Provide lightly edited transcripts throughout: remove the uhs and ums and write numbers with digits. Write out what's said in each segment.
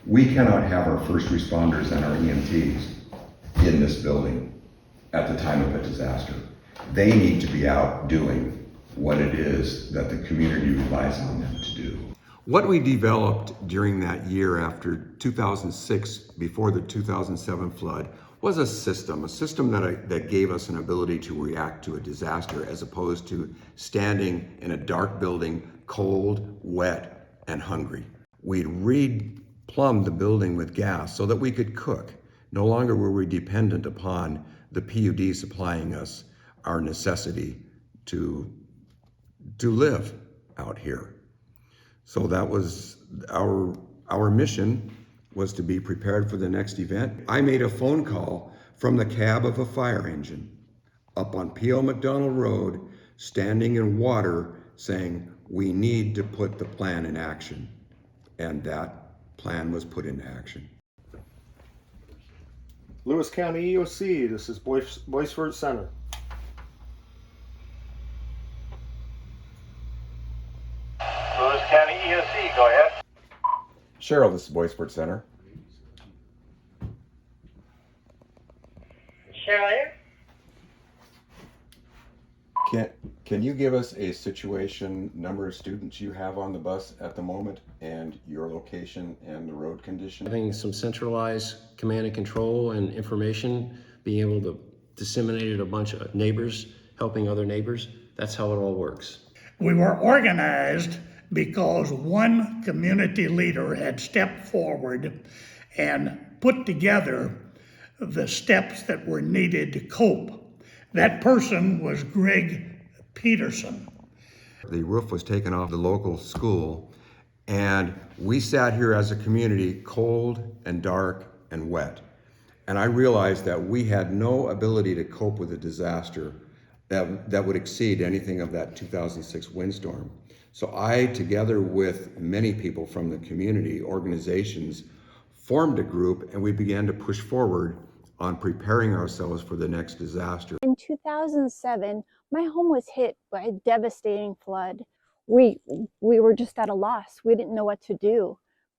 We cannot have our first responders and our EMTs in this building at the time of a disaster. They need to be out doing what it is that the community relies on them to do. What we developed during that year after 2006, before the 2007 flood, was a system that gave us an ability to react to a disaster as opposed to standing in a dark building, cold, wet, and hungry. We'd re-plumbed the building with gas so that we could cook. No longer were we dependent upon the PUD supplying us our necessity to live out here. So that was our mission, was to be prepared for the next event. I made a phone call from the cab of a fire engine up on PeEll-McDonald Rd, standing in water, saying, we need to put the plan in action. And that plan was put into action. Lewis County EOC, this is Boistfort Center. Lewis County EOC, go ahead. Cheryl, this is Boistfort Center. Cheryl here. Can you give us a situation, number of students you have on the bus at the moment, and your location and the road condition? Having some centralized command and control and information, being able to disseminate it to a bunch of neighbors, helping other neighbors, that's how it all works. We were organized because one community leader had stepped forward and put together the steps that were needed to cope. That person was Gregg Peterson. The roof was taken off the local school, and we sat here as a community, cold and dark and wet. And I realized that we had no ability to cope with a disaster that would exceed anything of that 2006 windstorm. So I, together with many people from the community organizations, formed a group, and we began to push forward on preparing ourselves for the next disaster. In 2007, my home was hit by a devastating flood. We were just at a loss. We didn't know what to do.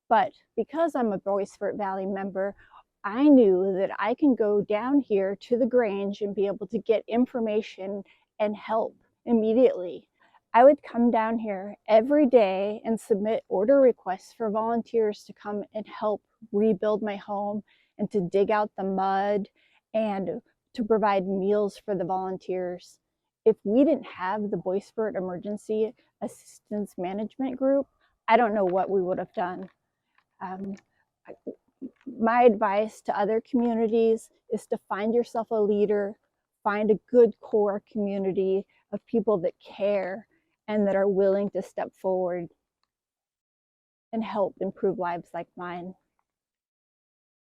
But because I'm a Boistfort Valley member, I knew that I can go down here to the Grange and be able to get information and help immediately. I would come down here every day and submit order requests for volunteers to come and help rebuild my home and to dig out the mud and to provide meals for the volunteers. If we didn't have the Boistfort Emergency Assistance Management Group, I don't know what we would have done. My advice to other communities is to find yourself a leader, find a good core community of people that care and that are willing to step forward and help improve lives like mine.